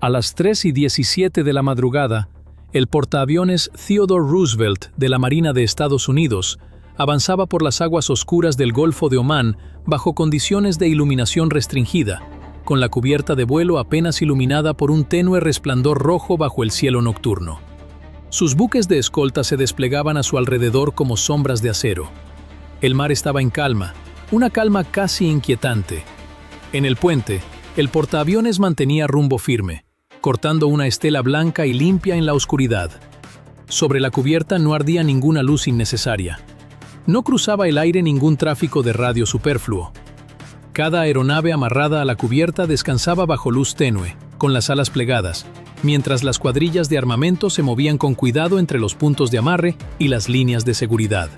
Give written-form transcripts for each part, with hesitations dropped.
A las 3:17 de la madrugada, el portaaviones Theodore Roosevelt de la Marina de Estados Unidos avanzaba por las aguas oscuras del Golfo de Omán bajo condiciones de iluminación restringida, con la cubierta de vuelo apenas iluminada por un tenue resplandor rojo bajo el cielo nocturno. Sus buques de escolta se desplegaban a su alrededor como sombras de acero. El mar estaba en calma, una calma casi inquietante. En el puente, el portaaviones mantenía rumbo firme, cortando una estela blanca y limpia en la oscuridad. Sobre la cubierta no ardía ninguna luz innecesaria. No cruzaba el aire ningún tráfico de radio superfluo. Cada aeronave amarrada a la cubierta descansaba bajo luz tenue, con las alas plegadas, mientras las cuadrillas de armamento se movían con cuidado entre los puntos de amarre y las líneas de seguridad.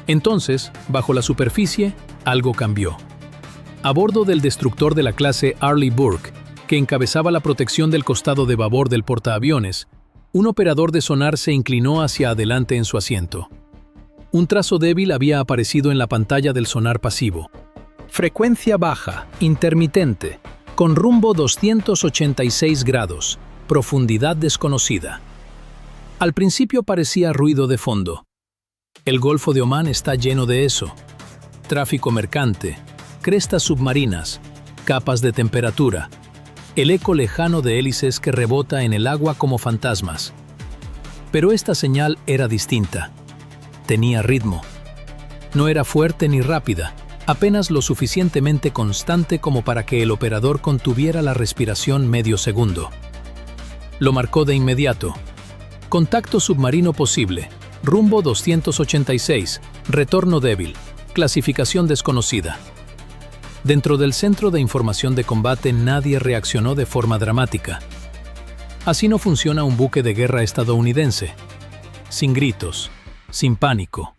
Entonces, bajo la superficie, algo cambió. A bordo del destructor de la clase Arleigh Burke, que encabezaba la protección del costado de babor del portaaviones, un operador de sonar se inclinó hacia adelante en su asiento. Un trazo débil había aparecido en la pantalla del sonar pasivo. Frecuencia baja, intermitente, con rumbo 286 grados, profundidad desconocida. Al principio parecía ruido de fondo. El Golfo de Omán está lleno de eso. Tráfico mercante, crestas submarinas, capas de temperatura, el eco lejano de hélices que rebota en el agua como fantasmas. Pero esta señal era distinta. Tenía ritmo. No era fuerte ni rápida, apenas lo suficientemente constante como para que el operador contuviera la respiración medio segundo. Lo marcó de inmediato. Contacto submarino posible, rumbo 286, retorno débil, clasificación desconocida. Dentro del Centro de Información de Combate nadie reaccionó de forma dramática. Así no funciona un buque de guerra estadounidense. Sin gritos, sin pánico.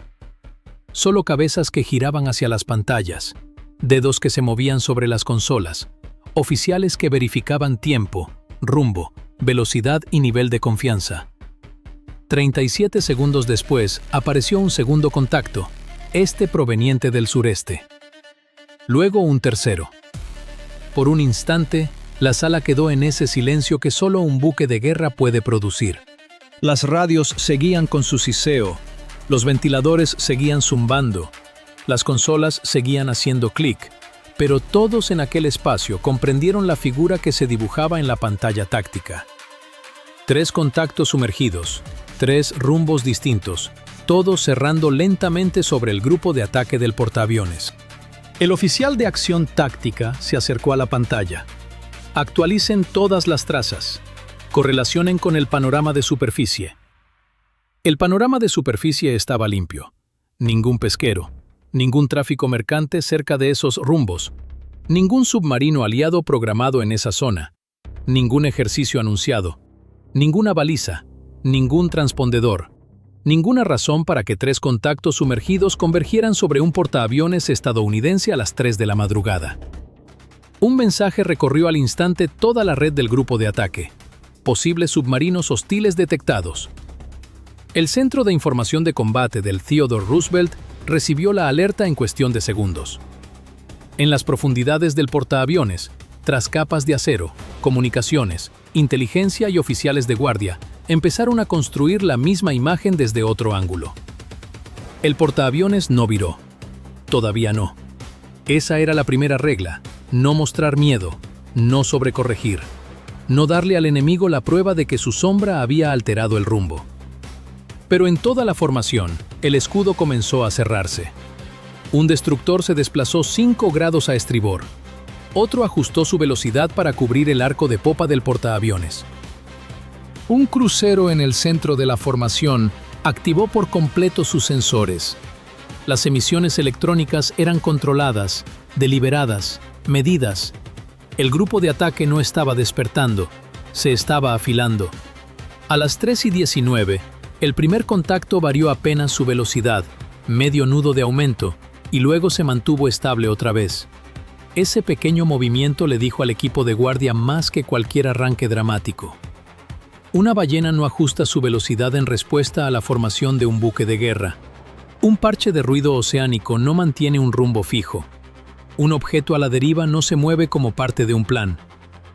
Solo cabezas que giraban hacia las pantallas, dedos que se movían sobre las consolas, oficiales que verificaban tiempo, rumbo, velocidad y nivel de confianza. 37 segundos después apareció un segundo contacto, este proveniente del sureste. Luego un tercero. Por un instante, la sala quedó en ese silencio que solo un buque de guerra puede producir. Las radios seguían con su siseo, los ventiladores seguían zumbando, las consolas seguían haciendo clic, pero todos en aquel espacio comprendieron la figura que se dibujaba en la pantalla táctica. 3 contactos sumergidos, 3 rumbos distintos, todos cerrando lentamente sobre el grupo de ataque del portaaviones. El oficial de acción táctica se acercó a la pantalla. Actualicen todas las trazas. Correlacionen con el panorama de superficie. El panorama de superficie estaba limpio. Ningún pesquero, ningún tráfico mercante cerca de esos rumbos, ningún submarino aliado programado en esa zona, ningún ejercicio anunciado, ninguna baliza, ningún transpondedor, ninguna razón para que 3 contactos sumergidos convergieran sobre un portaaviones estadounidense a las 3 de la madrugada. Un mensaje recorrió al instante toda la red del grupo de ataque. Posibles submarinos hostiles detectados. El Centro de Información de Combate del Theodore Roosevelt recibió la alerta en cuestión de segundos. En las profundidades del portaaviones, tras capas de acero, comunicaciones, inteligencia y oficiales de guardia, empezaron a construir la misma imagen desde otro ángulo. El portaaviones no viró. Todavía no. Esa era la primera regla: no mostrar miedo, no sobrecorregir, no darle al enemigo la prueba de que su sombra había alterado el rumbo. Pero en toda la formación, el escudo comenzó a cerrarse. Un destructor se desplazó 5 grados a estribor. Otro ajustó su velocidad para cubrir el arco de popa del portaaviones. Un crucero en el centro de la formación activó por completo sus sensores. Las emisiones electrónicas eran controladas, deliberadas, medidas. El grupo de ataque no estaba despertando, se estaba afilando. A las 3:19, el primer contacto varió apenas su velocidad, medio nudo de aumento, y luego se mantuvo estable otra vez. Ese pequeño movimiento le dijo al equipo de guardia más que cualquier arranque dramático. Una ballena no ajusta su velocidad en respuesta a la formación de un buque de guerra. Un parche de ruido oceánico no mantiene un rumbo fijo. Un objeto a la deriva no se mueve como parte de un plan.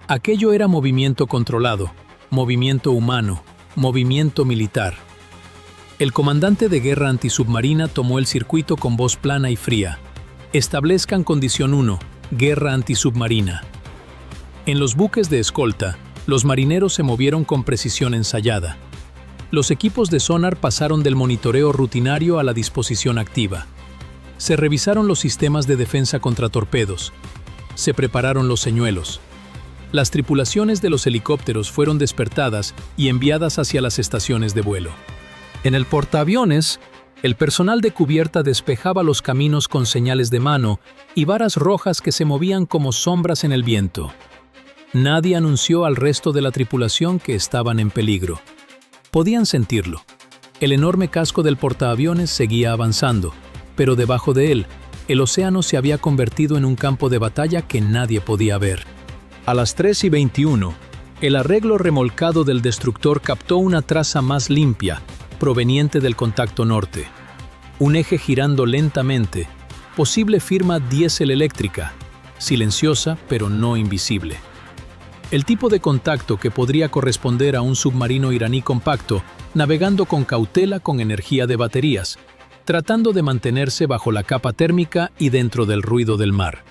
Aquello era movimiento controlado, movimiento humano, movimiento militar. El comandante de guerra antisubmarina tomó el circuito con voz plana y fría. Establezcan condición 1, guerra antisubmarina. En los buques de escolta, los marineros se movieron con precisión ensayada. Los equipos de sonar pasaron del monitoreo rutinario a la disposición activa. Se revisaron los sistemas de defensa contra torpedos. Se prepararon los señuelos. Las tripulaciones de los helicópteros fueron despertadas y enviadas hacia las estaciones de vuelo. En el portaaviones, el personal de cubierta despejaba los caminos con señales de mano y varas rojas que se movían como sombras en el viento. Nadie anunció al resto de la tripulación que estaban en peligro. Podían sentirlo. El enorme casco del portaaviones seguía avanzando, pero debajo de él, el océano se había convertido en un campo de batalla que nadie podía ver. A las 3:21, el arreglo remolcado del destructor captó una traza más limpia, proveniente del contacto norte. Un eje girando lentamente, posible firma diésel eléctrica, silenciosa pero no invisible. El tipo de contacto que podría corresponder a un submarino iraní compacto, navegando con cautela con energía de baterías, tratando de mantenerse bajo la capa térmica y dentro del ruido del mar.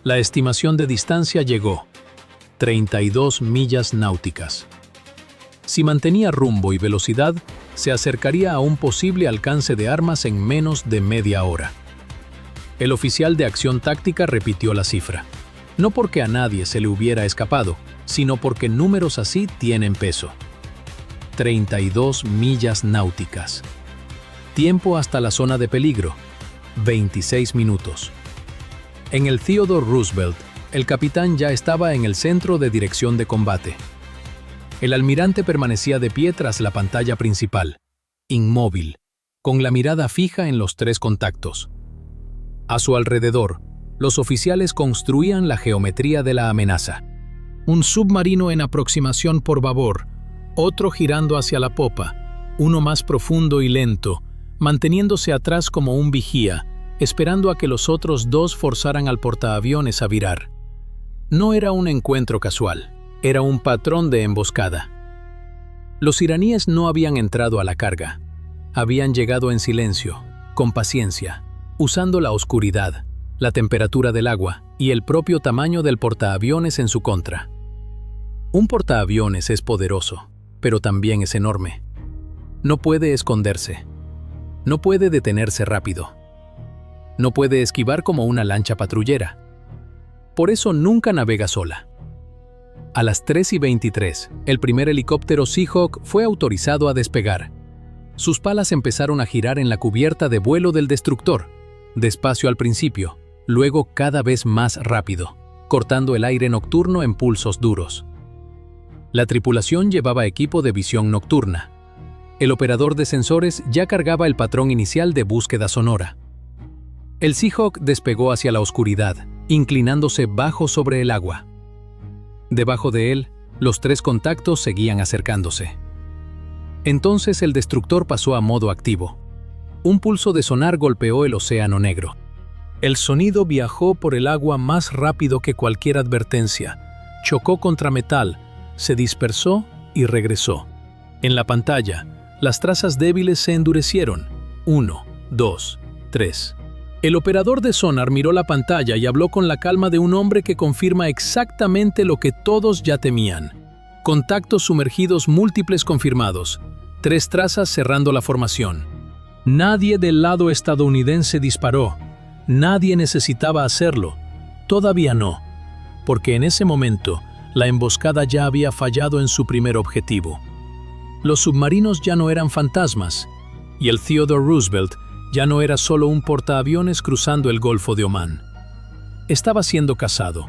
La estimación de distancia llegó: 32 millas náuticas. Si mantenía rumbo y velocidad, se acercaría a un posible alcance de armas en menos de media hora. El oficial de acción táctica repitió la cifra. No porque a nadie se le hubiera escapado, sino porque números así tienen peso. 32 millas náuticas. Tiempo hasta la zona de peligro: 26 minutos. En el Theodore Roosevelt, el capitán ya estaba en el centro de dirección de combate. El almirante permanecía de pie tras la pantalla principal, inmóvil, con la mirada fija en los 3 contactos. A su alrededor, los oficiales construían la geometría de la amenaza. Un submarino en aproximación por babor, otro girando hacia la popa, uno más profundo y lento, manteniéndose atrás como un vigía, esperando a que los otros 2 forzaran al portaaviones a virar. No era un encuentro casual, era un patrón de emboscada. Los iraníes no habían entrado a la carga. Habían llegado en silencio, con paciencia, usando la oscuridad, la temperatura del agua y el propio tamaño del portaaviones en su contra. Un portaaviones es poderoso, pero también es enorme. No puede esconderse. No puede detenerse rápido. No puede esquivar como una lancha patrullera. Por eso nunca navega sola. A las 3:23, el primer helicóptero Seahawk fue autorizado a despegar. Sus palas empezaron a girar en la cubierta de vuelo del destructor, despacio al principio, luego cada vez más rápido, cortando el aire nocturno en pulsos duros. La tripulación llevaba equipo de visión nocturna. El operador de sensores ya cargaba el patrón inicial de búsqueda sonora. El Seahawk despegó hacia la oscuridad, inclinándose bajo sobre el agua. Debajo de él, los 3 contactos seguían acercándose. Entonces el destructor pasó a modo activo. Un pulso de sonar golpeó el océano negro. El sonido viajó por el agua más rápido que cualquier advertencia. Chocó contra metal, se dispersó y regresó. En la pantalla, las trazas débiles se endurecieron. 1, 2, 3. El operador de sonar miró la pantalla y habló con la calma de un hombre que confirma exactamente lo que todos ya temían. Contactos sumergidos múltiples confirmados. 3 trazas cerrando la formación. Nadie del lado estadounidense disparó. Nadie necesitaba hacerlo. Todavía no, porque en ese momento la emboscada ya había fallado en su primer objetivo. Los submarinos ya no eran fantasmas, y el Theodore Roosevelt ya no era solo un portaaviones cruzando el Golfo de Omán. Estaba siendo cazado,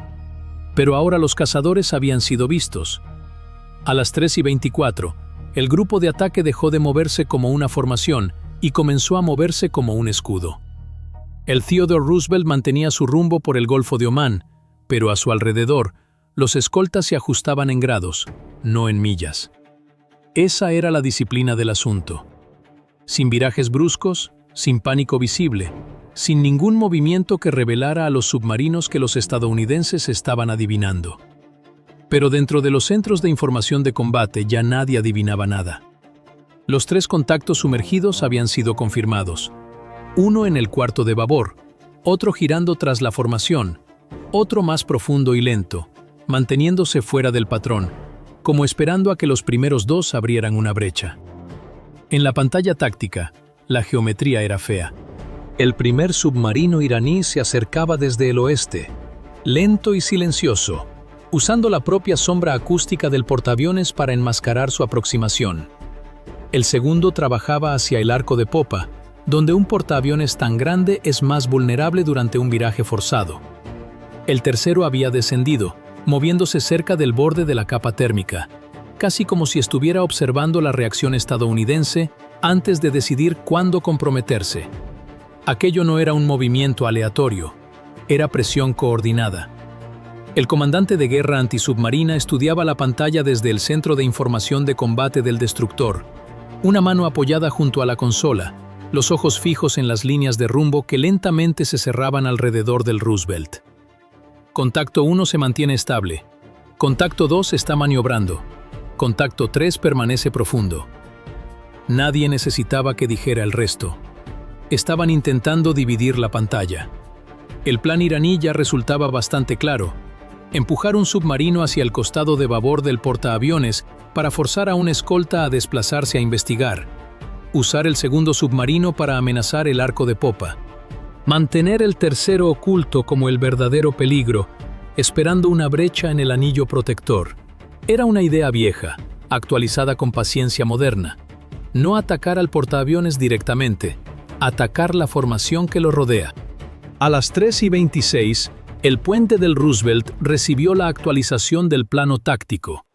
pero ahora los cazadores habían sido vistos. A las 3:24, el grupo de ataque dejó de moverse como una formación y comenzó a moverse como un escudo. El Theodore Roosevelt mantenía su rumbo por el Golfo de Omán, pero a su alrededor, los escoltas se ajustaban en grados, no en millas. Esa era la disciplina del asunto. Sin virajes bruscos, sin pánico visible, sin ningún movimiento que revelara a los submarinos que los estadounidenses estaban adivinando. Pero dentro de los centros de información de combate ya nadie adivinaba nada. Los 3 contactos sumergidos habían sido confirmados. Uno en el cuarto de babor, otro girando tras la formación, otro más profundo y lento, manteniéndose fuera del patrón, como esperando a que los primeros 2 abrieran una brecha. En la pantalla táctica, la geometría era fea. El primer submarino iraní se acercaba desde el oeste, lento y silencioso, usando la propia sombra acústica del portaaviones para enmascarar su aproximación. El segundo trabajaba hacia el arco de popa, donde un portaaviones tan grande es más vulnerable durante un viraje forzado. El tercero había descendido, moviéndose cerca del borde de la capa térmica, casi como si estuviera observando la reacción estadounidense antes de decidir cuándo comprometerse. Aquello no era un movimiento aleatorio, era presión coordinada. El comandante de guerra antisubmarina estudiaba la pantalla desde el centro de información de combate del destructor, una mano apoyada junto a la consola, los ojos fijos en las líneas de rumbo que lentamente se cerraban alrededor del Roosevelt. Contacto 1 se mantiene estable. Contacto 2 está maniobrando. Contacto 3 permanece profundo. Nadie necesitaba que dijera el resto. Estaban intentando dividir la pantalla. El plan iraní ya resultaba bastante claro. Empujar un submarino hacia el costado de babor del portaaviones para forzar a una escolta a desplazarse a investigar. Usar el segundo submarino para amenazar el arco de popa. Mantener el tercero oculto como el verdadero peligro, esperando una brecha en el anillo protector. Era una idea vieja, actualizada con paciencia moderna. No atacar al portaaviones directamente, atacar la formación que lo rodea. A las 3:26, el puente del Roosevelt recibió la actualización del plano táctico.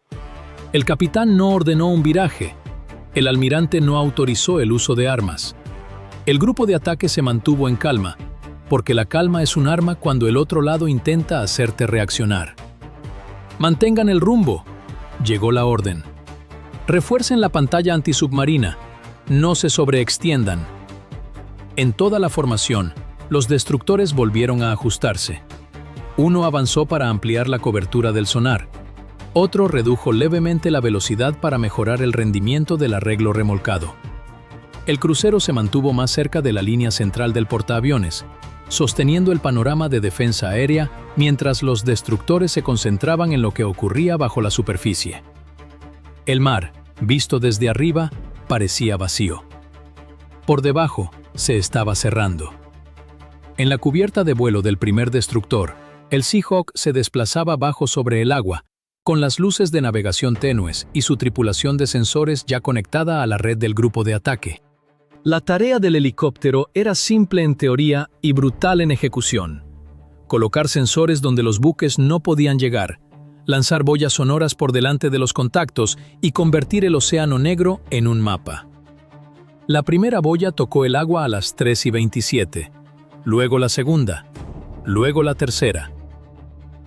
El capitán no ordenó un viraje. El almirante no autorizó el uso de armas. El grupo de ataque se mantuvo en calma, porque la calma es un arma cuando el otro lado intenta hacerte reaccionar. Mantengan el rumbo, llegó la orden. Refuercen la pantalla antisubmarina, no se sobreextiendan. En toda la formación, los destructores volvieron a ajustarse. Uno avanzó para ampliar la cobertura del sonar. Otro redujo levemente la velocidad para mejorar el rendimiento del arreglo remolcado. El crucero se mantuvo más cerca de la línea central del portaaviones, sosteniendo el panorama de defensa aérea mientras los destructores se concentraban en lo que ocurría bajo la superficie. El mar, visto desde arriba, parecía vacío. Por debajo, se estaba cerrando. En la cubierta de vuelo del primer destructor, el Seahawk se desplazaba bajo sobre el agua, con las luces de navegación tenues y su tripulación de sensores ya conectada a la red del grupo de ataque. La tarea del helicóptero era simple en teoría y brutal en ejecución. Colocar sensores donde los buques no podían llegar, lanzar boyas sonoras por delante de los contactos y convertir el Océano Negro en un mapa. La primera boya tocó el agua a las 3:27, luego la segunda, luego la tercera.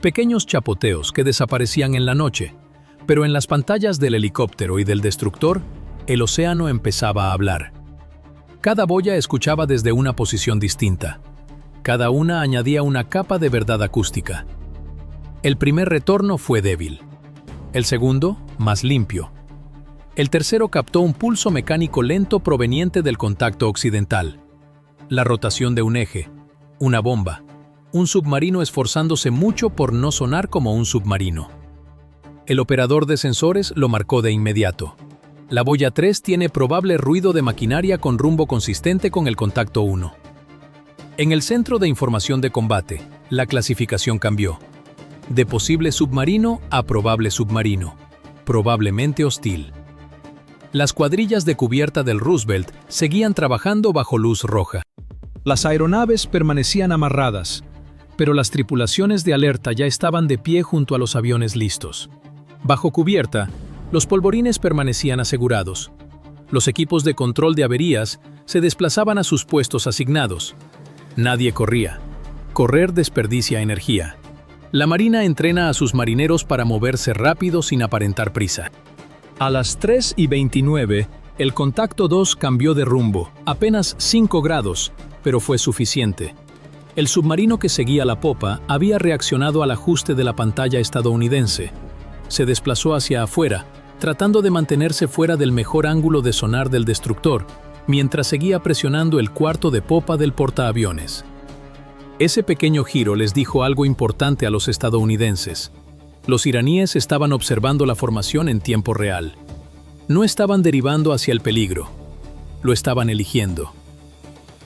Pequeños chapoteos que desaparecían en la noche, pero en las pantallas del helicóptero y del destructor, el océano empezaba a hablar. Cada boya escuchaba desde una posición distinta. Cada una añadía una capa de verdad acústica. El primer retorno fue débil. El segundo, más limpio. El tercero captó un pulso mecánico lento proveniente del contacto occidental. La rotación de un eje, una bomba, un submarino esforzándose mucho por no sonar como un submarino. El operador de sensores lo marcó de inmediato. La boya 3 tiene probable ruido de maquinaria con rumbo consistente con el contacto 1. En el centro de información de combate, la clasificación cambió. De posible submarino a probable submarino, probablemente hostil. Las cuadrillas de cubierta del Roosevelt seguían trabajando bajo luz roja. Las aeronaves permanecían amarradas, pero las tripulaciones de alerta ya estaban de pie junto a los aviones listos. Bajo cubierta, los polvorines permanecían asegurados. Los equipos de control de averías se desplazaban a sus puestos asignados. Nadie corría. Correr desperdicia energía. La Marina entrena a sus marineros para moverse rápido sin aparentar prisa. A las 3:29, el contacto 2 cambió de rumbo, apenas 5 grados, pero fue suficiente. El submarino que seguía la popa había reaccionado al ajuste de la pantalla estadounidense. se desplazó hacia afuera, tratando de mantenerse fuera del mejor ángulo de sonar del destructor, mientras seguía presionando el cuarto de popa del portaaviones. Ese pequeño giro les dijo algo importante a los estadounidenses. Los iraníes estaban observando la formación en tiempo real. No estaban derivando hacia el peligro, lo estaban eligiendo.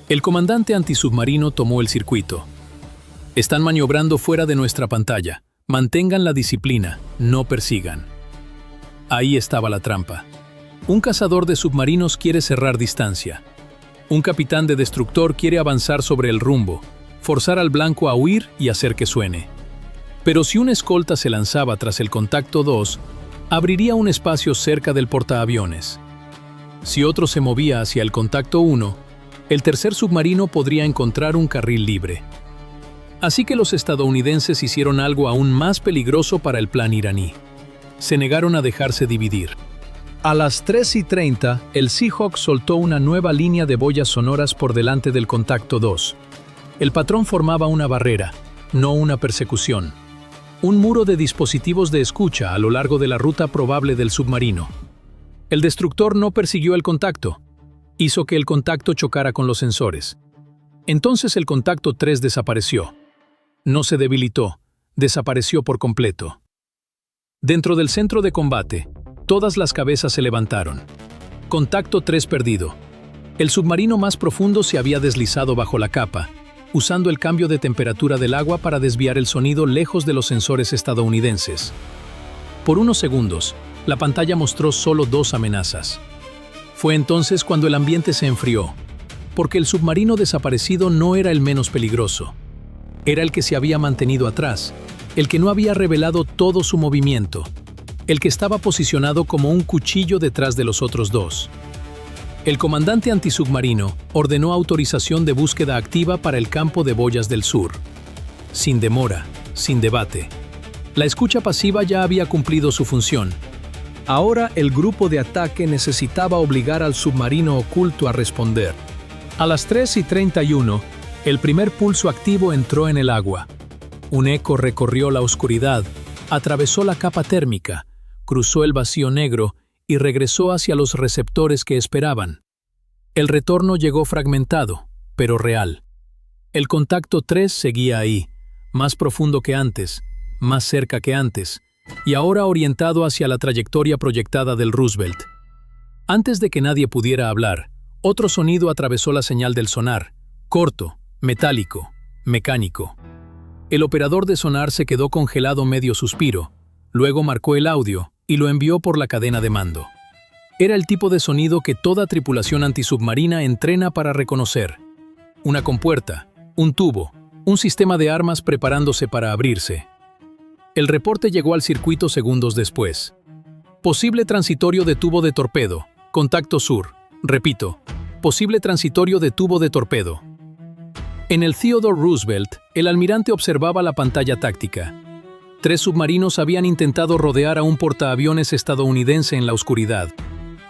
El comandante antisubmarino tomó el circuito. Están maniobrando fuera de nuestra pantalla. Mantengan la disciplina, no persigan. Ahí estaba la trampa. Un cazador de submarinos quiere cerrar distancia. Un capitán de destructor quiere avanzar sobre el rumbo, forzar al blanco a huir y hacer que suene. Pero si un escolta se lanzaba tras el contacto 2, abriría un espacio cerca del portaaviones. Si otro se movía hacia el contacto 1, el tercer submarino podría encontrar un carril libre. Así que los estadounidenses hicieron algo aún más peligroso para el plan iraní. Se negaron a dejarse dividir. A las 3:30, el Seahawk soltó una nueva línea de boyas sonoras por delante del contacto 2. El patrón formaba una barrera, no una persecución. Un muro de dispositivos de escucha a lo largo de la ruta probable del submarino. El destructor no persiguió el contacto. Hizo que el contacto chocara con los sensores. Entonces el contacto 3 desapareció. No se debilitó, desapareció por completo. Dentro del centro de combate, todas las cabezas se levantaron. Contacto 3 perdido. El submarino más profundo se había deslizado bajo la capa, usando el cambio de temperatura del agua para desviar el sonido lejos de los sensores estadounidenses. Por unos segundos, la pantalla mostró solo 2 amenazas. Fue entonces cuando el ambiente se enfrió, porque el submarino desaparecido no era el menos peligroso. Era el que se había mantenido atrás, el que no había revelado todo su movimiento, el que estaba posicionado como un cuchillo detrás de los otros 2. El comandante antisubmarino ordenó autorización de búsqueda activa para el campo de boyas del sur. Sin demora, sin debate. La escucha pasiva ya había cumplido su función. Ahora el grupo de ataque necesitaba obligar al submarino oculto a responder. A las 3:31, el primer pulso activo entró en el agua. Un eco recorrió la oscuridad, atravesó la capa térmica, cruzó el vacío negro y regresó hacia los receptores que esperaban. El retorno llegó fragmentado, pero real. El contacto 3 seguía ahí, más profundo que antes, más cerca que antes, y ahora orientado hacia la trayectoria proyectada del Roosevelt. Antes de que nadie pudiera hablar, otro sonido atravesó la señal del sonar, corto, metálico, mecánico. El operador de sonar se quedó congelado medio suspiro, luego marcó el audio y lo envió por la cadena de mando. Era el tipo de sonido que toda tripulación antisubmarina entrena para reconocer. Una compuerta, un tubo, un sistema de armas preparándose para abrirse. El reporte llegó al circuito segundos después. Posible transitorio de tubo de torpedo, contacto sur. Repito, posible transitorio de tubo de torpedo. En el Theodore Roosevelt, el almirante observaba la pantalla táctica. 3 submarinos habían intentado rodear a un portaaviones estadounidense en la oscuridad.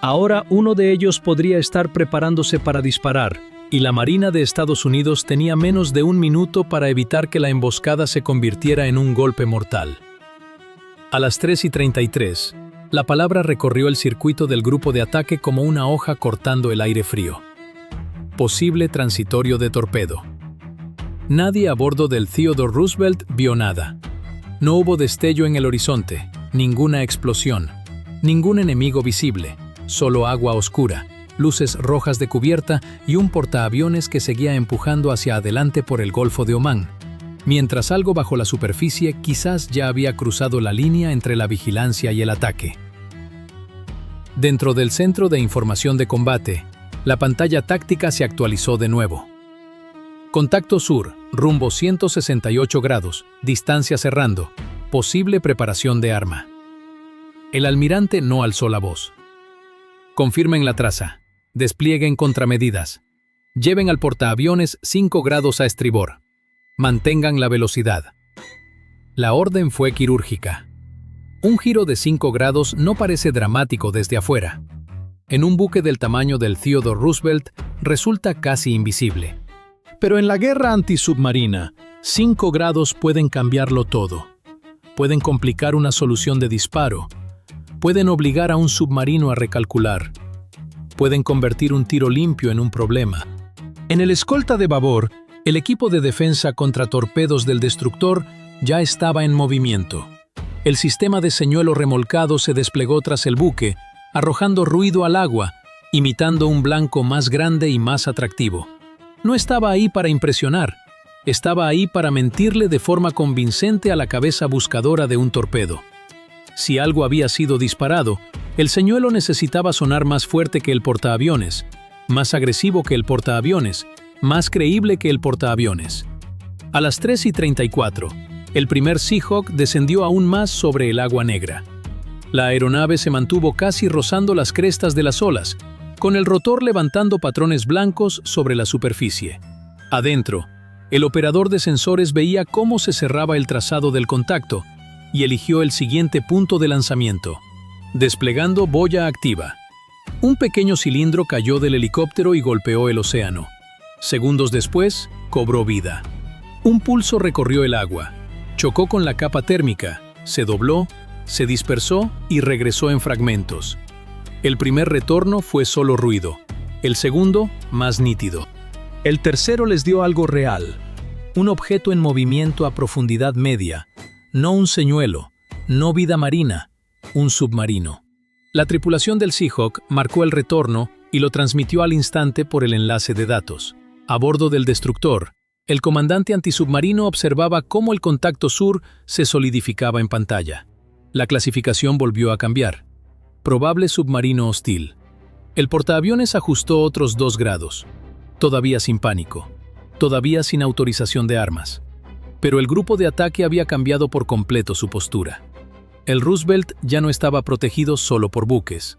Ahora uno de ellos podría estar preparándose para disparar, y la Marina de Estados Unidos tenía menos de 1 minuto para evitar que la emboscada se convirtiera en un golpe mortal. A las 3:33, la palabra recorrió el circuito del grupo de ataque como una hoja cortando el aire frío. Posible transitorio de torpedo. Nadie a bordo del Theodore Roosevelt vio nada. No hubo destello en el horizonte, ninguna explosión, ningún enemigo visible, solo agua oscura, luces rojas de cubierta y un portaaviones que seguía empujando hacia adelante por el Golfo de Omán, mientras algo bajo la superficie quizás ya había cruzado la línea entre la vigilancia y el ataque. Dentro del centro de información de combate, la pantalla táctica se actualizó de nuevo. Contacto sur, rumbo 168 grados, distancia cerrando, posible preparación de arma. El almirante no alzó la voz. Confirmen la traza, desplieguen contramedidas, lleven al portaaviones 5 grados a estribor, mantengan la velocidad. La orden fue quirúrgica. Un giro de 5 grados no parece dramático desde afuera. En un buque del tamaño del Theodore Roosevelt resulta casi invisible. Pero en la guerra antisubmarina, 5 grados pueden cambiarlo todo. pueden complicar una solución de disparo, pueden obligar a un submarino a recalcular, pueden convertir un tiro limpio en un problema. En el escolta de babor, el equipo de defensa contra torpedos del destructor ya estaba en movimiento. El sistema de señuelo remolcado se desplegó tras el buque, arrojando ruido al agua, imitando un blanco más grande y más atractivo. No estaba ahí para impresionar, estaba ahí para mentirle de forma convincente a la cabeza buscadora de un torpedo. Si algo había sido disparado, el señuelo necesitaba sonar más fuerte que el portaaviones, más agresivo que el portaaviones, más creíble que el portaaviones. A las 3:34, el primer Seahawk descendió aún más sobre el agua negra. La aeronave se mantuvo casi rozando las crestas de las olas, con el rotor levantando patrones blancos sobre la superficie. Adentro, el operador de sensores veía cómo se cerraba el trazado del contacto y eligió el siguiente punto de lanzamiento, desplegando boya activa. Un pequeño cilindro cayó del helicóptero y golpeó el océano. Segundos después, cobró vida. Un pulso recorrió el agua, chocó con la capa térmica, se dobló, se dispersó y regresó en fragmentos. El primer retorno fue solo ruido, el segundo, más nítido. El tercero les dio algo real, un objeto en movimiento a profundidad media, no un señuelo, no vida marina, un submarino. La tripulación del Seahawk marcó el retorno y lo transmitió al instante por el enlace de datos. A bordo del destructor, el comandante antisubmarino observaba cómo el contacto sur se solidificaba en pantalla. La clasificación volvió a cambiar. Probable submarino hostil. El portaaviones ajustó otros 2 grados. Todavía sin pánico. Todavía sin autorización de armas. Pero el grupo de ataque había cambiado por completo su postura. El Roosevelt ya no estaba protegido solo por buques.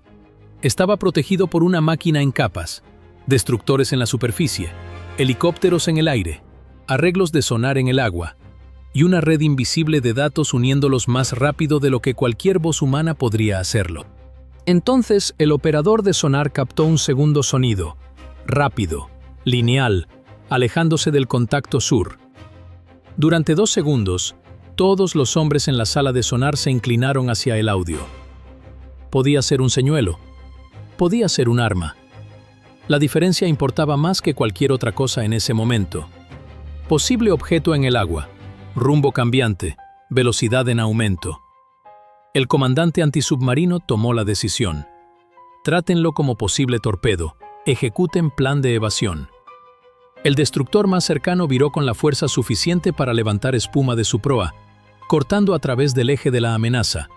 Estaba protegido por una máquina en capas, destructores en la superficie, helicópteros en el aire, arreglos de sonar en el agua, y una red invisible de datos uniéndolos más rápido de lo que cualquier voz humana podría hacerlo. Entonces, el operador de sonar captó un segundo sonido, rápido, lineal, alejándose del contacto sur. Durante 2 segundos, todos los hombres en la sala de sonar se inclinaron hacia el audio. Podía ser un señuelo, podía ser un arma. La diferencia importaba más que cualquier otra cosa en ese momento. Posible objeto en el agua, rumbo cambiante, velocidad en aumento. El comandante antisubmarino tomó la decisión. Trátenlo como posible torpedo, ejecuten plan de evasión. El destructor más cercano viró con la fuerza suficiente para levantar espuma de su proa, cortando a través del eje de la amenaza,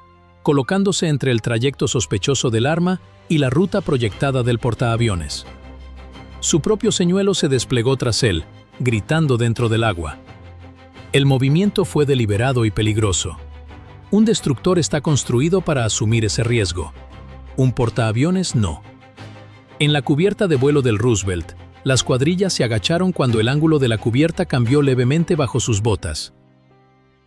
colocándose entre el trayecto sospechoso del arma y la ruta proyectada del portaaviones. Su propio señuelo se desplegó tras él, gritando dentro del agua. El movimiento fue deliberado y peligroso. Un destructor está construido para asumir ese riesgo. Un portaaviones no. En la cubierta de vuelo del Roosevelt, las cuadrillas se agacharon cuando el ángulo de la cubierta cambió levemente bajo sus botas.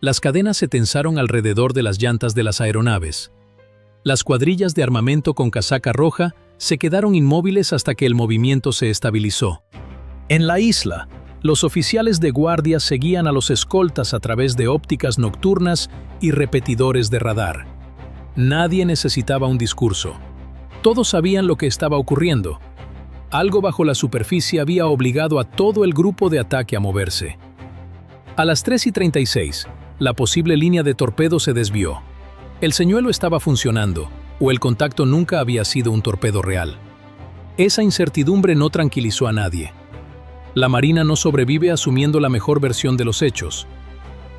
Las cadenas se tensaron alrededor de las llantas de las aeronaves. Las cuadrillas de armamento con casaca roja se quedaron inmóviles hasta que el movimiento se estabilizó. En la isla, los oficiales de guardia seguían a los escoltas a través de ópticas nocturnas y repetidores de radar. Nadie necesitaba un discurso. Todos sabían lo que estaba ocurriendo. Algo bajo la superficie había obligado a todo el grupo de ataque a moverse. A las 3:36, la posible línea de torpedo se desvió. El señuelo estaba funcionando, o el contacto nunca había sido un torpedo real. Esa incertidumbre no tranquilizó a nadie. La Marina no sobrevive asumiendo la mejor versión de los hechos.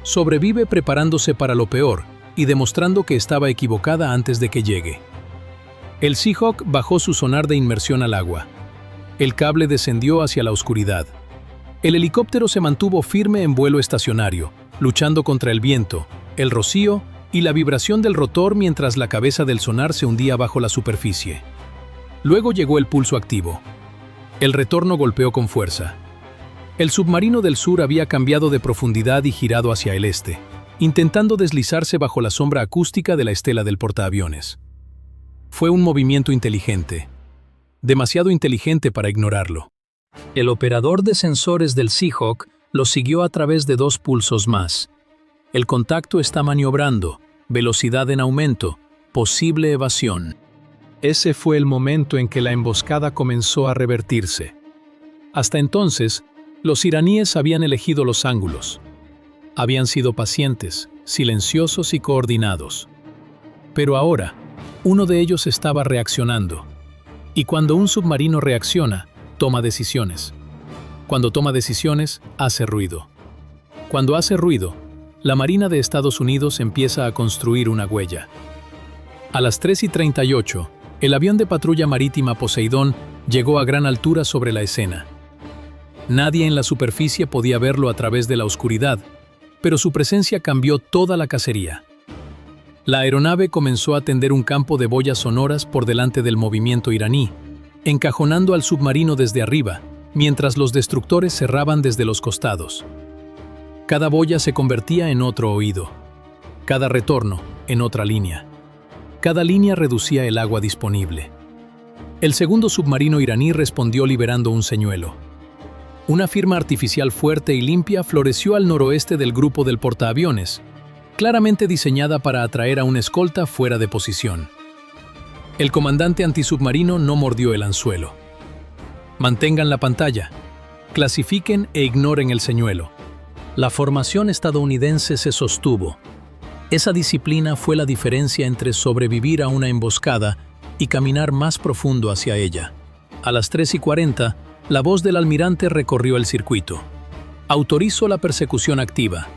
Sobrevive preparándose para lo peor y demostrando que estaba equivocada antes de que llegue. El Seahawk bajó su sonar de inmersión al agua. El cable descendió hacia la oscuridad. El helicóptero se mantuvo firme en vuelo estacionario, luchando contra el viento, el rocío y la vibración del rotor mientras la cabeza del sonar se hundía bajo la superficie. Luego llegó el pulso activo. El retorno golpeó con fuerza. El submarino del sur había cambiado de profundidad y girado hacia el este, intentando deslizarse bajo la sombra acústica de la estela del portaaviones. Fue un movimiento inteligente. Demasiado inteligente para ignorarlo. El operador de sensores del Seahawk lo siguió a través de 2 pulsos más. El contacto está maniobrando, velocidad en aumento, posible evasión. Ese fue el momento en que la emboscada comenzó a revertirse. Hasta entonces, los iraníes habían elegido los ángulos. Habían sido pacientes, silenciosos y coordinados. Pero ahora, uno de ellos estaba reaccionando. Y cuando un submarino reacciona, toma decisiones. Cuando toma decisiones, hace ruido. Cuando hace ruido, la Marina de Estados Unidos empieza a construir una huella. A las 3:38, el avión de patrulla marítima Poseidón llegó a gran altura sobre la escena. Nadie en la superficie podía verlo a través de la oscuridad, pero su presencia cambió toda la cacería. La aeronave comenzó a tender un campo de boyas sonoras por delante del movimiento iraní, encajonando al submarino desde arriba, mientras los destructores cerraban desde los costados. Cada boya se convertía en otro oído, cada retorno en otra línea. Cada línea reducía el agua disponible. El segundo submarino iraní respondió liberando un señuelo. Una firma artificial fuerte y limpia floreció al noroeste del grupo del portaaviones, claramente diseñada para atraer a un escolta fuera de posición. El comandante antisubmarino no mordió el anzuelo. Mantengan la pantalla, clasifiquen e ignoren el señuelo. La formación estadounidense se sostuvo. Esa disciplina fue la diferencia entre sobrevivir a una emboscada y caminar más profundo hacia ella. A las 3:40, la voz del almirante recorrió el circuito. Autorizo la persecución activa.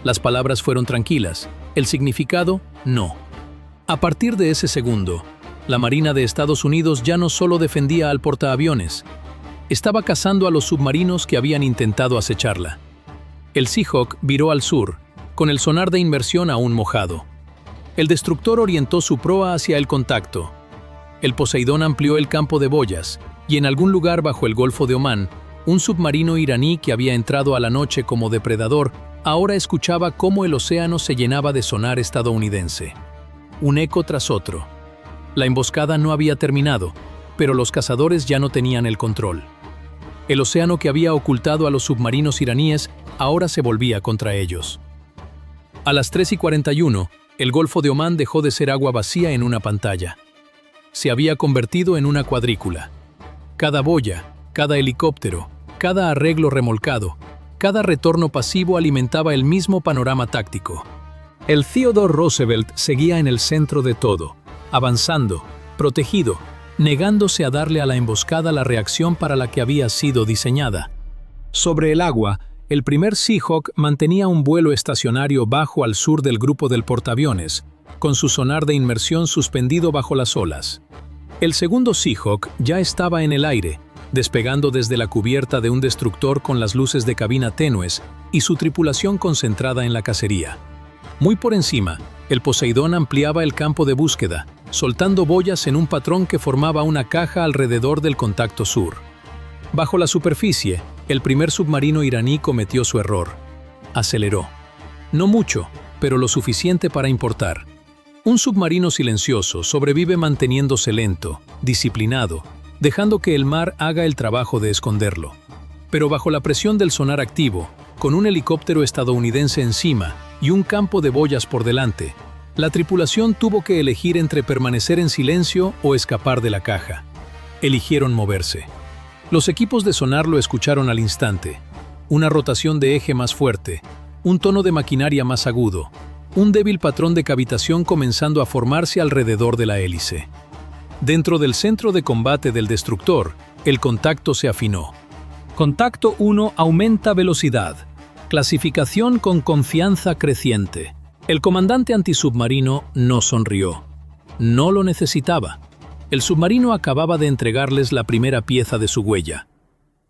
Las palabras fueron tranquilas, el significado, no. A partir de ese segundo, la Marina de Estados Unidos ya no solo defendía al portaaviones, estaba cazando a los submarinos que habían intentado acecharla. El Seahawk viró al sur, con el sonar de inmersión aún mojado. El destructor orientó su proa hacia el contacto. El Poseidón amplió el campo de boyas, y en algún lugar bajo el Golfo de Omán, un submarino iraní que había entrado a la noche como depredador ahora escuchaba cómo el océano se llenaba de sonar estadounidense. Un eco tras otro. La emboscada no había terminado, pero los cazadores ya no tenían el control. El océano que había ocultado a los submarinos iraníes ahora se volvía contra ellos. A las 3:41, el Golfo de Omán dejó de ser agua vacía en una pantalla. Se había convertido en una cuadrícula. Cada boya, cada helicóptero, cada arreglo remolcado, cada retorno pasivo alimentaba el mismo panorama táctico. El Theodore Roosevelt seguía en el centro de todo, avanzando, protegido, negándose a darle a la emboscada la reacción para la que había sido diseñada. Sobre el agua, el primer Seahawk mantenía un vuelo estacionario bajo al sur del grupo del portaaviones, con su sonar de inmersión suspendido bajo las olas. El segundo Seahawk ya estaba en el aire, despegando desde la cubierta de un destructor con las luces de cabina tenues y su tripulación concentrada en la cacería. Muy por encima, el Poseidón ampliaba el campo de búsqueda, soltando boyas en un patrón que formaba una caja alrededor del contacto sur. Bajo la superficie, el primer submarino iraní cometió su error. Aceleró. No mucho, pero lo suficiente para importar. Un submarino silencioso sobrevive manteniéndose lento, disciplinado, dejando que el mar haga el trabajo de esconderlo. Pero bajo la presión del sonar activo, con un helicóptero estadounidense encima y un campo de boyas por delante, la tripulación tuvo que elegir entre permanecer en silencio o escapar de la caja. Eligieron moverse. Los equipos de sonar lo escucharon al instante. Una rotación de eje más fuerte, un tono de maquinaria más agudo, un débil patrón de cavitación comenzando a formarse alrededor de la hélice. Dentro del centro de combate del destructor, el contacto se afinó. Contacto 1 aumenta velocidad. Clasificación con confianza creciente. El comandante antisubmarino no sonrió. No lo necesitaba. El submarino acababa de entregarles la primera pieza de su huella.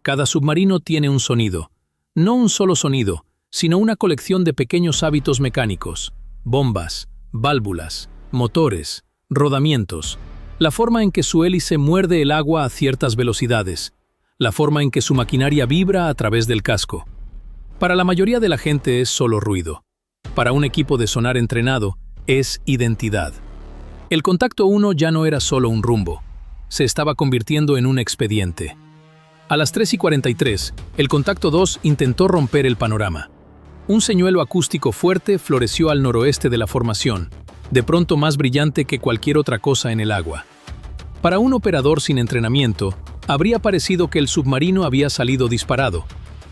Cada submarino tiene un sonido. No un solo sonido, sino una colección de pequeños hábitos mecánicos. Bombas, válvulas, motores, rodamientos. La forma en que su hélice muerde el agua a ciertas velocidades. La forma en que su maquinaria vibra a través del casco. Para la mayoría de la gente es solo ruido. Para un equipo de sonar entrenado, es identidad. El contacto 1 ya no era solo un rumbo. Se estaba convirtiendo en un expediente. A las 3:43, el contacto 2 intentó romper el panorama. Un señuelo acústico fuerte floreció al noroeste de la formación, de pronto más brillante que cualquier otra cosa en el agua. Para un operador sin entrenamiento, habría parecido que el submarino había salido disparado.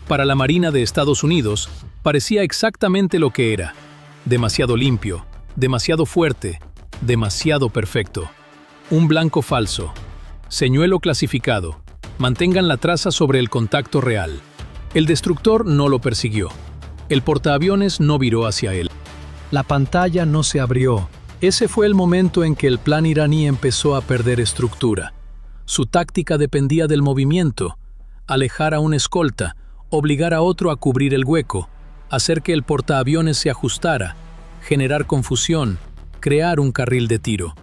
Para la Marina de Estados Unidos, parecía exactamente lo que era: demasiado limpio, demasiado fuerte, demasiado perfecto. Un blanco falso. Señuelo clasificado. Mantengan la traza sobre el contacto real. El destructor no lo persiguió. El portaaviones no viró hacia él. La pantalla no se abrió. Ese fue el momento en que el plan iraní empezó a perder estructura. Su táctica dependía del movimiento: alejar a un escolta, obligar a otro a cubrir el hueco, hacer que el portaaviones se ajustara, generar confusión, crear un carril de tiro.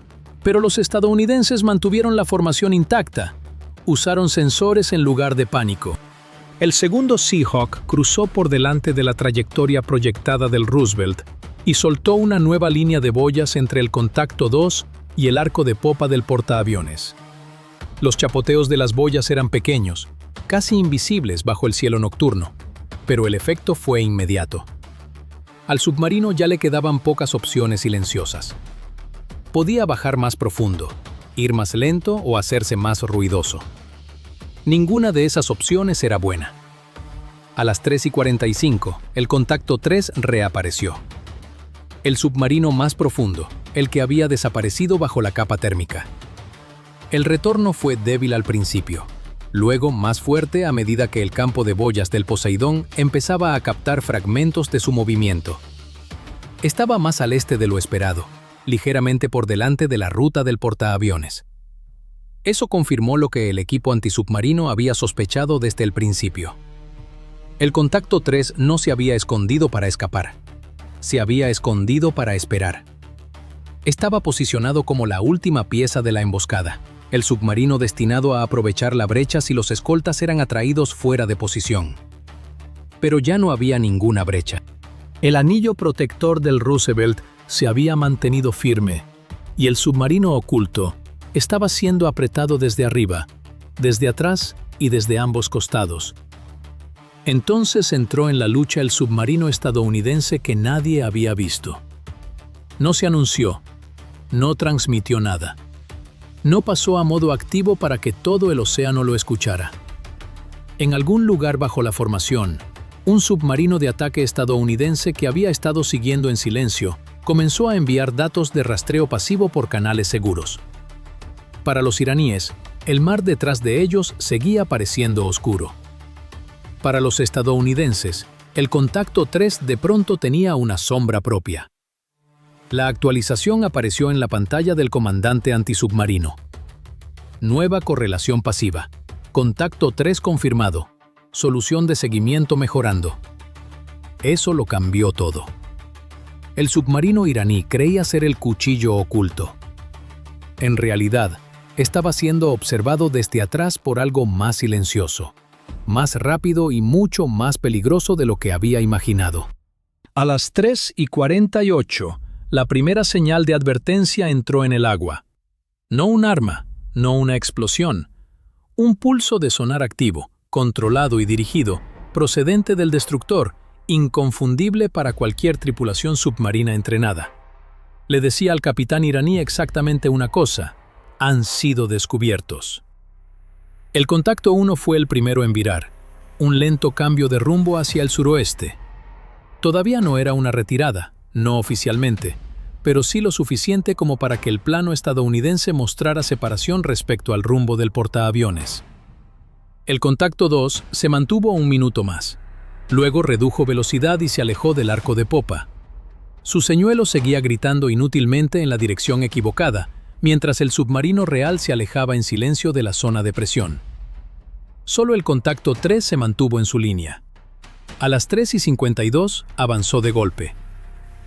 Pero los estadounidenses mantuvieron la formación intacta. Usaron sensores en lugar de pánico. El segundo Seahawk cruzó por delante de la trayectoria proyectada del Roosevelt y soltó una nueva línea de boyas entre el contacto 2 y el arco de popa del portaaviones. Los chapoteos de las boyas eran pequeños, casi invisibles bajo el cielo nocturno, pero el efecto fue inmediato. Al submarino ya le quedaban pocas opciones silenciosas. Podía bajar más profundo, ir más lento o hacerse más ruidoso. Ninguna de esas opciones era buena. A las 3:45, el contacto 3 reapareció. El submarino más profundo, el que había desaparecido bajo la capa térmica. El retorno fue débil al principio, luego más fuerte a medida que el campo de boyas del Poseidón empezaba a captar fragmentos de su movimiento. Estaba más al este de lo esperado, ligeramente por delante de la ruta del portaaviones. Eso confirmó lo que el equipo antisubmarino había sospechado desde el principio. El contacto 3 no se había escondido para escapar. Se había escondido para esperar. Estaba posicionado como la última pieza de la emboscada, el submarino destinado a aprovechar la brecha si los escoltas eran atraídos fuera de posición. Pero ya no había ninguna brecha. El anillo protector del Roosevelt se había mantenido firme, y el submarino oculto estaba siendo apretado desde arriba, desde atrás y desde ambos costados. Entonces entró en la lucha el submarino estadounidense que nadie había visto. No se anunció, no transmitió nada. No pasó a modo activo para que todo el océano lo escuchara. En algún lugar bajo la formación, un submarino de ataque estadounidense que había estado siguiendo en silencio comenzó a enviar datos de rastreo pasivo por canales seguros. Para los iraníes, el mar detrás de ellos seguía pareciendo oscuro. Para los estadounidenses, el contacto 3 de pronto tenía una sombra propia. La actualización apareció en la pantalla del comandante antisubmarino. Nueva correlación pasiva. Contacto 3 confirmado. Solución de seguimiento mejorando. Eso lo cambió todo. El submarino iraní creía ser el cuchillo oculto. En realidad, estaba siendo observado desde atrás por algo más silencioso, más rápido y mucho más peligroso de lo que había imaginado. A las 3:48, la primera señal de advertencia entró en el agua. No un arma, no una explosión. Un pulso de sonar activo, controlado y dirigido, procedente del destructor, inconfundible para cualquier tripulación submarina entrenada. Le decía al capitán iraní exactamente una cosa: han sido descubiertos. El contacto 1 fue el primero en virar, un lento cambio de rumbo hacia el suroeste. Todavía no era una retirada, no oficialmente, pero sí lo suficiente como para que el plano estadounidense mostrara separación respecto al rumbo del portaaviones. El contacto 2 se mantuvo un minuto más. Luego redujo velocidad y se alejó del arco de popa. Su señuelo seguía gritando inútilmente en la dirección equivocada, mientras el submarino real se alejaba en silencio de la zona de presión. Solo el contacto 3 se mantuvo en su línea. A las 3:52 avanzó de golpe.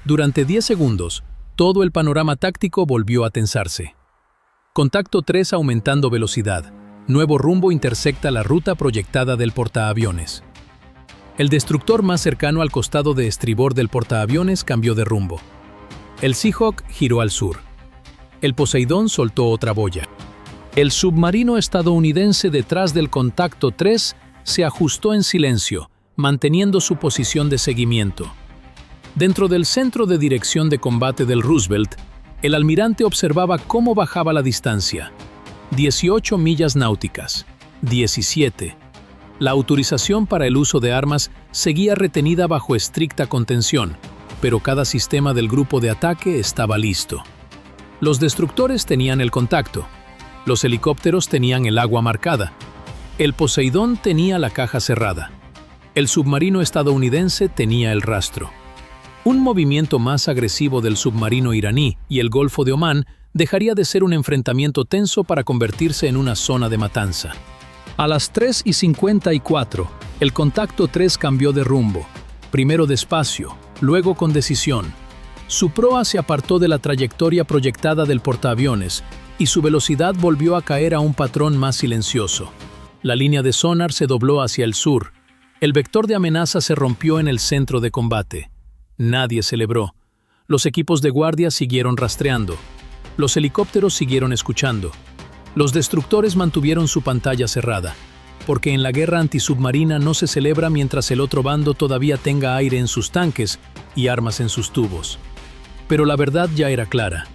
Durante 10 segundos, todo el panorama táctico volvió a tensarse. Contacto 3 aumentando velocidad. Nuevo rumbo intersecta la ruta proyectada del portaaviones. El destructor más cercano al costado de estribor del portaaviones cambió de rumbo. El Seahawk giró al sur. El Poseidón soltó otra boya. El submarino estadounidense detrás del contacto 3 se ajustó en silencio, manteniendo su posición de seguimiento. Dentro del centro de dirección de combate del Roosevelt, el almirante observaba cómo bajaba la distancia. 18 millas náuticas. 17. La autorización para el uso de armas seguía retenida bajo estricta contención, pero cada sistema del grupo de ataque estaba listo. Los destructores tenían el contacto. Los helicópteros tenían el agua marcada. El Poseidón tenía la caja cerrada. El submarino estadounidense tenía el rastro. Un movimiento más agresivo del submarino iraní y el Golfo de Omán dejaría de ser un enfrentamiento tenso para convertirse en una zona de matanza. A las 3:54, el contacto 3 cambió de rumbo, primero despacio, luego con decisión. Su proa se apartó de la trayectoria proyectada del portaaviones y su velocidad volvió a caer a un patrón más silencioso. La línea de sonar se dobló hacia el sur. El vector de amenaza se rompió en el centro de combate. Nadie celebró. Los equipos de guardia siguieron rastreando. Los helicópteros siguieron escuchando. Los destructores mantuvieron su pantalla cerrada, porque en la guerra antisubmarina no se celebra mientras el otro bando todavía tenga aire en sus tanques y armas en sus tubos. Pero la verdad ya era clara.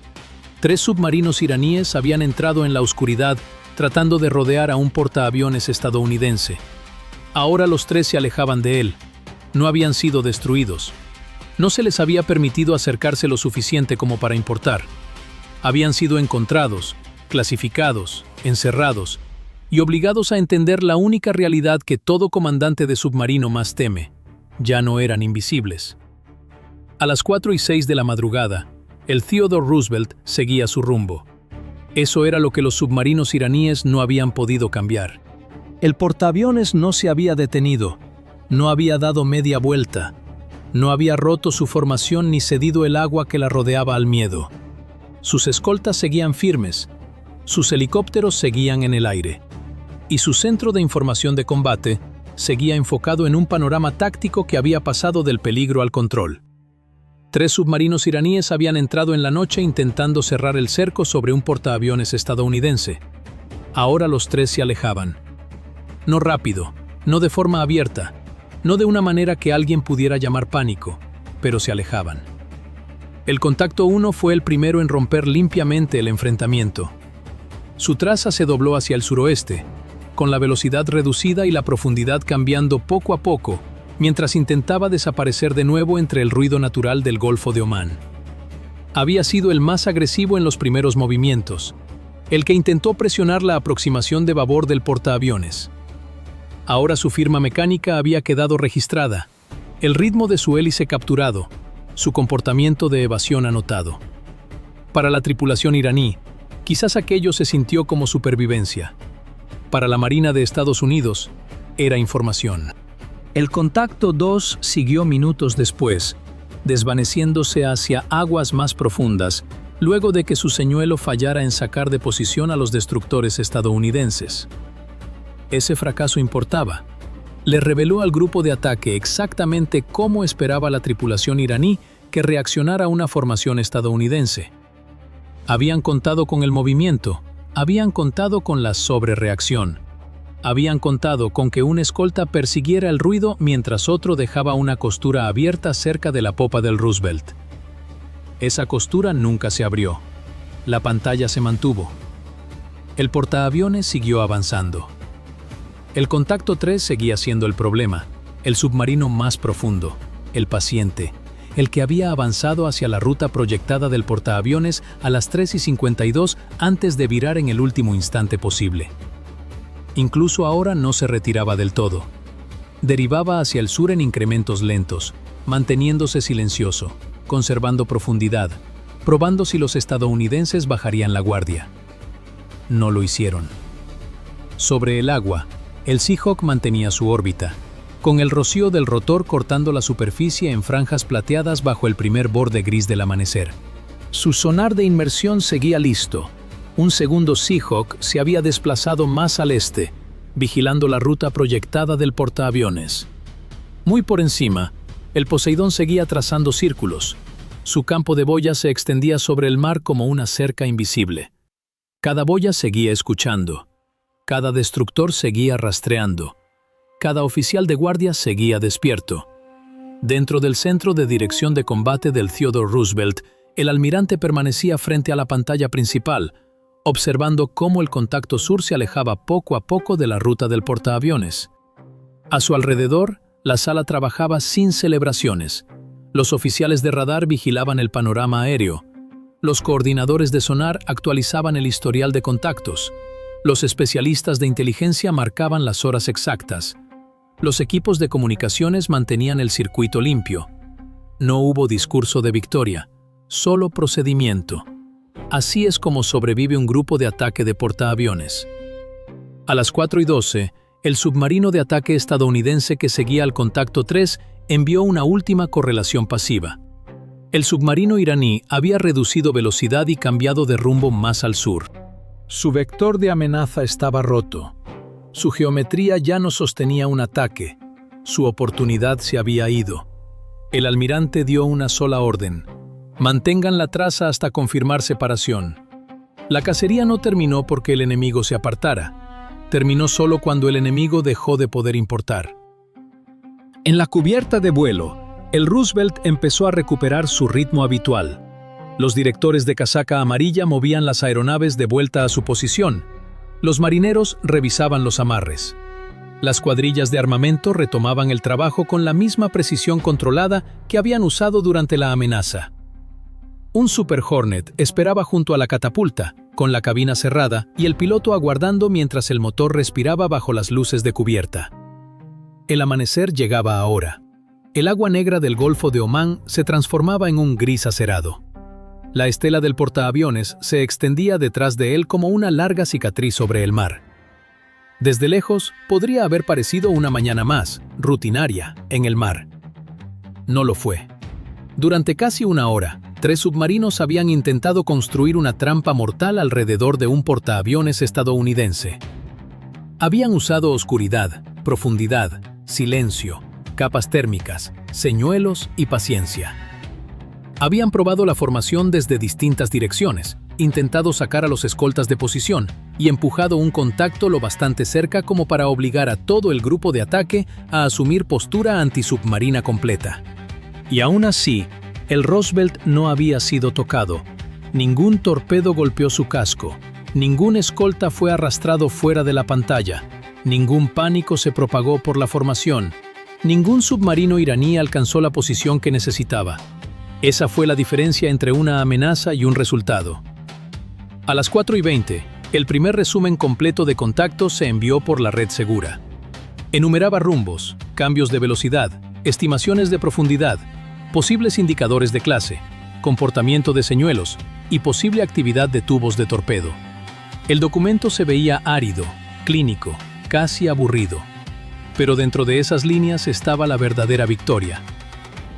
3 submarinos iraníes habían entrado en la oscuridad tratando de rodear a un portaaviones estadounidense. Ahora los 3 se alejaban de él. No habían sido destruidos. No se les había permitido acercarse lo suficiente como para importar. Habían sido encontrados, clasificados, encerrados y obligados a entender la única realidad que todo comandante de submarino más teme. Ya no eran invisibles. A las 4:06 de la madrugada, el Theodore Roosevelt seguía su rumbo. Eso era lo que los submarinos iraníes no habían podido cambiar. El portaaviones no se había detenido, no había dado media vuelta, no había roto su formación ni cedido el agua que la rodeaba al miedo. Sus escoltas seguían firmes, sus helicópteros seguían en el aire, y su centro de información de combate seguía enfocado en un panorama táctico que había pasado del peligro al control. 3 submarinos iraníes habían entrado en la noche intentando cerrar el cerco sobre un portaaviones estadounidense. Ahora los 3 se alejaban. No rápido, no de forma abierta, no de una manera que alguien pudiera llamar pánico, pero se alejaban. El contacto 1 fue el primero en romper limpiamente el enfrentamiento. Su traza se dobló hacia el suroeste, con la velocidad reducida y la profundidad cambiando poco a poco, mientras intentaba desaparecer de nuevo entre el ruido natural del Golfo de Omán. Había sido el más agresivo en los primeros movimientos, el que intentó presionar la aproximación de babor del portaaviones. Ahora su firma mecánica había quedado registrada, el ritmo de su hélice capturado, su comportamiento de evasión anotado. Para la tripulación iraní, quizás aquello se sintió como supervivencia. Para la Marina de Estados Unidos, era información. El contacto 2 siguió minutos después, desvaneciéndose hacia aguas más profundas, luego de que su señuelo fallara en sacar de posición a los destructores estadounidenses. Ese fracaso importaba. Le reveló al grupo de ataque exactamente cómo esperaba la tripulación iraní que reaccionara a una formación estadounidense. Habían contado con el movimiento, habían contado con la sobrereacción. Habían contado con que un escolta persiguiera el ruido mientras otro dejaba una costura abierta cerca de la popa del Roosevelt. Esa costura nunca se abrió. La pantalla se mantuvo. El portaaviones siguió avanzando. El contacto 3 seguía siendo el problema, el submarino más profundo, el paciente, el que había avanzado hacia la ruta proyectada del portaaviones a las 3:52 antes de virar en el último instante posible. Incluso ahora no se retiraba del todo. Derivaba hacia el sur en incrementos lentos, manteniéndose silencioso, conservando profundidad, probando si los estadounidenses bajarían la guardia. No lo hicieron. Sobre el agua, el Seahawk mantenía su órbita, con el rocío del rotor cortando la superficie en franjas plateadas bajo el primer borde gris del amanecer. Su sonar de inmersión seguía listo. Un segundo Seahawk se había desplazado más al este, vigilando la ruta proyectada del portaaviones. Muy por encima, el Poseidón seguía trazando círculos. Su campo de boya se extendía sobre el mar como una cerca invisible. Cada boya seguía escuchando. Cada destructor seguía rastreando. cada oficial de guardia seguía despierto. Dentro del centro de dirección de combate del Theodore Roosevelt, el almirante permanecía frente a la pantalla principal, observando cómo el contacto sur se alejaba poco a poco de la ruta del portaaviones. A su alrededor, la sala trabajaba sin celebraciones. Los oficiales de radar vigilaban el panorama aéreo. Los coordinadores de sonar actualizaban el historial de contactos. Los especialistas de inteligencia marcaban las horas exactas. Los equipos de comunicaciones mantenían el circuito limpio. No hubo discurso de victoria, solo procedimiento. Así es como sobrevive un grupo de ataque de portaaviones. A las 4:12, el submarino de ataque estadounidense que seguía al contacto 3 envió una última correlación pasiva. El submarino iraní había reducido velocidad y cambiado de rumbo más al sur. Su vector de amenaza estaba roto. Su geometría ya no sostenía un ataque. Su oportunidad se había ido. El almirante dio una sola orden: mantengan la traza hasta confirmar separación. La cacería no terminó porque el enemigo se apartara. Terminó solo cuando el enemigo dejó de poder importar. En la cubierta de vuelo, el Roosevelt empezó a recuperar su ritmo habitual. Los directores de casaca amarilla movían las aeronaves de vuelta a su posición. Los marineros revisaban los amarres. Las cuadrillas de armamento retomaban el trabajo con la misma precisión controlada que habían usado durante la amenaza. Un Super Hornet esperaba junto a la catapulta, con la cabina cerrada y el piloto aguardando mientras el motor respiraba bajo las luces de cubierta. El amanecer llegaba ahora. El agua negra del Golfo de Omán se transformaba en un gris acerado. La estela del portaaviones se extendía detrás de él como una larga cicatriz sobre el mar. Desde lejos, podría haber parecido una mañana más, rutinaria, en el mar. No lo fue. Durante casi una hora, 3 submarinos habían intentado construir una trampa mortal alrededor de un portaaviones estadounidense. Habían usado oscuridad, profundidad, silencio, capas térmicas, señuelos y paciencia. Habían probado la formación desde distintas direcciones, intentado sacar a los escoltas de posición y empujado un contacto lo bastante cerca como para obligar a todo el grupo de ataque a asumir postura antisubmarina completa. Y aún así, el Roosevelt no había sido tocado. Ningún torpedo golpeó su casco. Ningún escolta fue arrastrado fuera de la pantalla. Ningún pánico se propagó por la formación. Ningún submarino iraní alcanzó la posición que necesitaba. Esa fue la diferencia entre una amenaza y un resultado. A las 4:20, el primer resumen completo de contactos se envió por la red segura. Enumeraba rumbos, cambios de velocidad, estimaciones de profundidad, posibles indicadores de clase, comportamiento de señuelos y posible actividad de tubos de torpedo. El documento se veía árido, clínico, casi aburrido. Pero dentro de esas líneas estaba la verdadera victoria.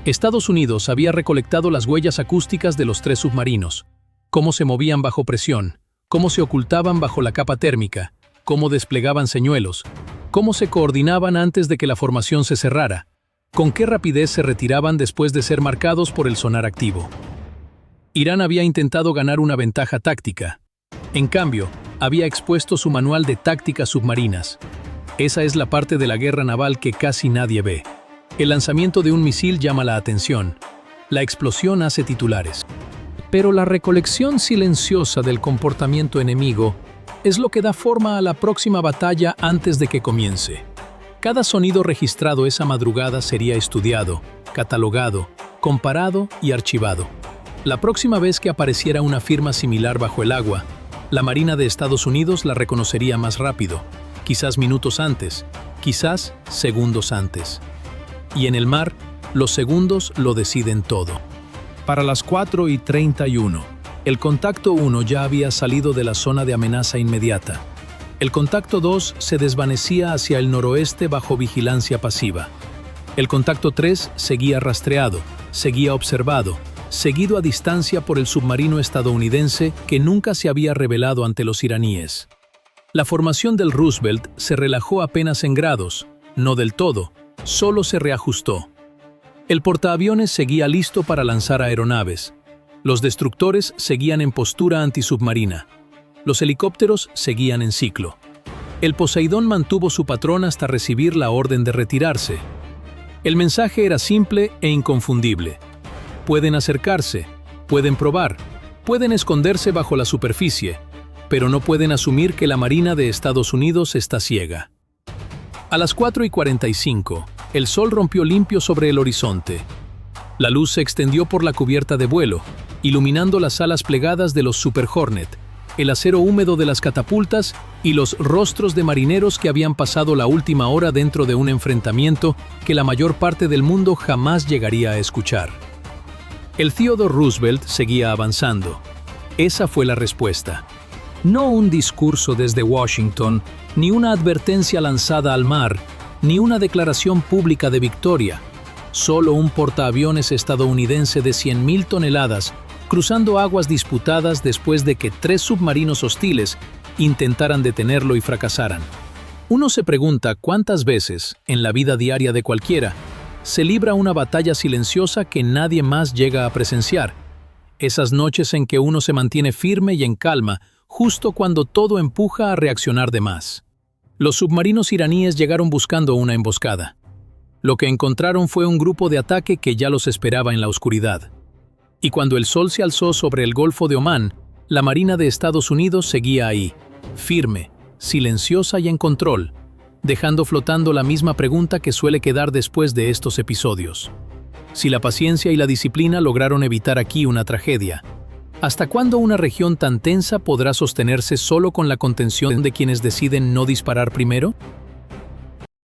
Estados Unidos había recolectado las huellas acústicas de los 3 submarinos, cómo se movían bajo presión, cómo se ocultaban bajo la capa térmica, cómo desplegaban señuelos, cómo se coordinaban antes de que la formación se cerrara, con qué rapidez se retiraban después de ser marcados por el sonar activo. Irán había intentado ganar una ventaja táctica. En cambio, había expuesto su manual de tácticas submarinas. Esa es la parte de la guerra naval que casi nadie ve. El lanzamiento de un misil llama la atención. La explosión hace titulares. Pero la recolección silenciosa del comportamiento enemigo es lo que da forma a la próxima batalla antes de que comience. Cada sonido registrado esa madrugada sería estudiado, catalogado, comparado y archivado. La próxima vez que apareciera una firma similar bajo el agua, la Marina de Estados Unidos la reconocería más rápido, quizás minutos antes, quizás segundos antes. Y en el mar, los segundos lo deciden todo. Para las 4:31, el contacto 1 ya había salido de la zona de amenaza inmediata. El contacto 2 se desvanecía hacia el noroeste bajo vigilancia pasiva. El contacto 3 seguía rastreado, seguía observado, seguido a distancia por el submarino estadounidense que nunca se había revelado ante los iraníes. La formación del Roosevelt se relajó apenas en grados, no del todo, solo se reajustó. El portaaviones seguía listo para lanzar aeronaves. Los destructores seguían en postura antisubmarina. Los helicópteros seguían en ciclo. El Poseidón mantuvo su patrón hasta recibir la orden de retirarse. El mensaje era simple e inconfundible. Pueden acercarse, pueden probar, pueden esconderse bajo la superficie, pero no pueden asumir que la Marina de Estados Unidos está ciega. A las 4:45, el sol rompió limpio sobre el horizonte. La luz se extendió por la cubierta de vuelo, iluminando las alas plegadas de los Super Hornet, el acero húmedo de las catapultas y los rostros de marineros que habían pasado la última hora dentro de un enfrentamiento que la mayor parte del mundo jamás llegaría a escuchar. El Theodore Roosevelt seguía avanzando. Esa fue la respuesta. No un discurso desde Washington, ni una advertencia lanzada al mar, ni una declaración pública de victoria. Solo un portaaviones estadounidense de 100,000 toneladas cruzando aguas disputadas después de que 3 submarinos hostiles intentaran detenerlo y fracasaran. Uno se pregunta cuántas veces, en la vida diaria de cualquiera, se libra una batalla silenciosa que nadie más llega a presenciar. Esas noches en que uno se mantiene firme y en calma, justo cuando todo empuja a reaccionar de más. Los submarinos iraníes llegaron buscando una emboscada. Lo que encontraron fue un grupo de ataque que ya los esperaba en la oscuridad. Y cuando el sol se alzó sobre el Golfo de Omán, la Marina de Estados Unidos seguía ahí, firme, silenciosa y en control, dejando flotando la misma pregunta que suele quedar después de estos episodios. Si la paciencia y la disciplina lograron evitar aquí una tragedia, ¿hasta cuándo una región tan tensa podrá sostenerse solo con la contención de quienes deciden no disparar primero?